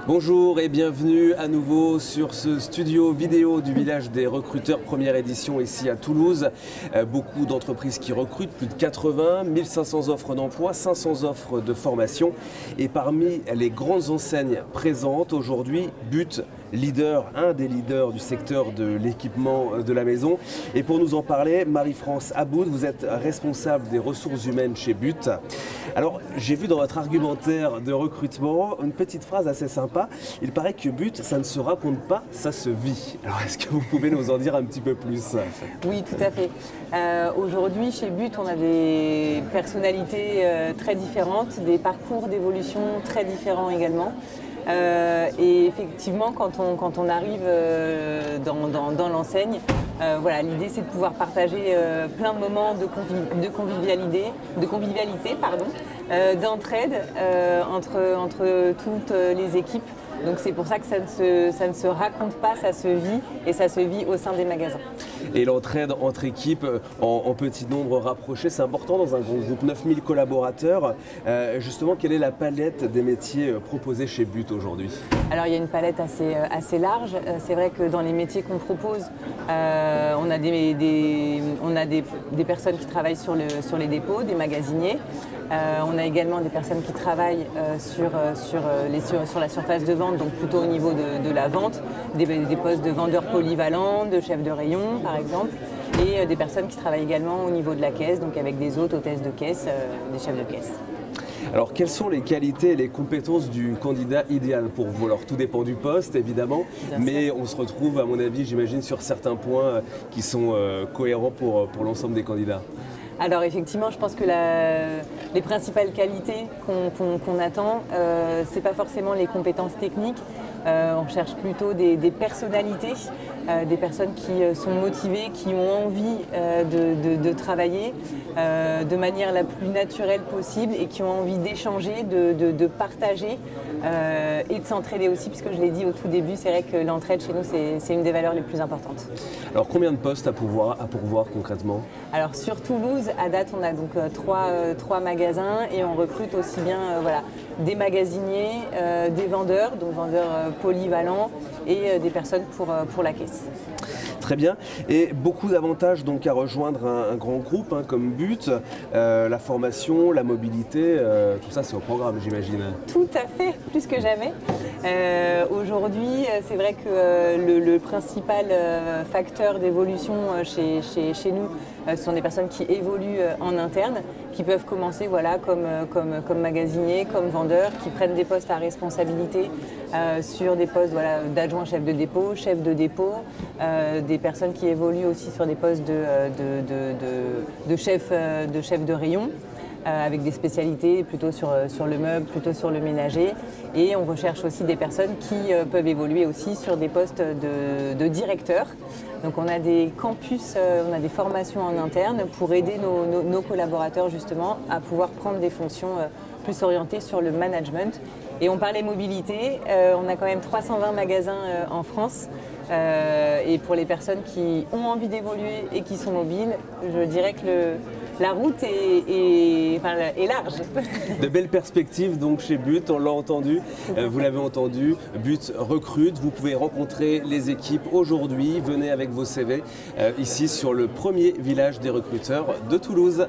Bonjour et bienvenue à nouveau sur ce studio vidéo du village des recruteurs, première édition ici à Toulouse. Beaucoup d'entreprises qui recrutent, plus de 80, 1500 offres d'emploi, 500 offres de formation. Et parmi les grandes enseignes présentes aujourd'hui, But, leader, un des leaders du secteur de l'équipement de la maison. Et pour nous en parler, Marie-France Aboud, vous êtes responsable des ressources humaines chez But. Alors, j'ai vu dans votre argumentaire de recrutement une petite phrase assez sympa. Il paraît que But, ça ne se raconte pas, ça se vit. Alors, est-ce que vous pouvez nous en dire un petit peu plus? Oui, tout à fait. Aujourd'hui, chez But, on a des personnalités très différentes, des parcours d'évolution très différents également. Et effectivement, quand on arrive dans l'enseigne, voilà, l'idée c'est de pouvoir partager plein de moments de convivialité, d'entraide entre toutes les équipes. Donc c'est pour ça que ça ne se raconte pas, ça se vit et ça se vit au sein des magasins. Et l'entraide entre équipes en petit nombre rapproché, c'est important dans un grand groupe, 9000 collaborateurs. Justement, quelle est la palette des métiers proposés chez But aujourd'hui? Alors il y a une palette assez large. C'est vrai que dans les métiers qu'on propose, on a des personnes qui travaillent sur les dépôts, des magasiniers. On a également des personnes qui travaillent sur la surface de vente, donc plutôt au niveau de la vente, des postes de vendeurs polyvalents, de chefs de rayon par exemple, et des personnes qui travaillent également au niveau de la caisse, donc avec des hôtesses de caisse, des chefs de caisse. Alors, quelles sont les qualités et les compétences du candidat idéal pour vous? Alors, tout dépend du poste, évidemment, mais on se retrouve, à mon avis, j'imagine, sur certains points qui sont cohérents pour l'ensemble des candidats. Alors effectivement, je pense que les principales qualités qu'on attend, ce n'est pas forcément les compétences techniques. On cherche plutôt des personnalités, des personnes qui sont motivées, qui ont envie de travailler de manière la plus naturelle possible et qui ont envie d'échanger, de partager et de s'entraider aussi, puisque je l'ai dit au tout début, c'est vrai que l'entraide chez nous, c'est une des valeurs les plus importantes. Alors combien de postes à pourvoir concrètement? Alors sur Toulouse, à date, on a donc trois magasins et on recrute aussi bien des magasiniers, des vendeurs, donc vendeurs polyvalents et des personnes pour la caisse. Très bien. Et beaucoup d'avantages donc à rejoindre un grand groupe comme But, la formation, la mobilité, tout ça c'est au programme, j'imagine. Tout à fait, plus que jamais. Aujourd'hui, c'est vrai que le principal facteur d'évolution chez nous, ce sont des personnes qui évoluent en interne, qui peuvent commencer comme magasiniers, comme vendeurs, qui prennent des postes à responsabilité sur des postes d'adjoint chef de dépôt, des personnes qui évoluent aussi sur des postes de chef de rayon, avec des spécialités plutôt sur le meuble, plutôt sur le ménager. Et on recherche aussi des personnes qui peuvent évoluer aussi sur des postes de directeur. Donc on a des campus, on a des formations en interne pour aider nos collaborateurs justement à pouvoir prendre des fonctions plus orientées sur le management. Et on parlait mobilité, on a quand même 320 magasins en France. Et pour les personnes qui ont envie d'évoluer et qui sont mobiles, je dirais que la route est large. De belles perspectives donc chez But, on l'a entendu, vous l'avez entendu, But recrute, vous pouvez rencontrer les équipes aujourd'hui, venez avec vos CV ici sur le premier village des recruteurs de Toulouse.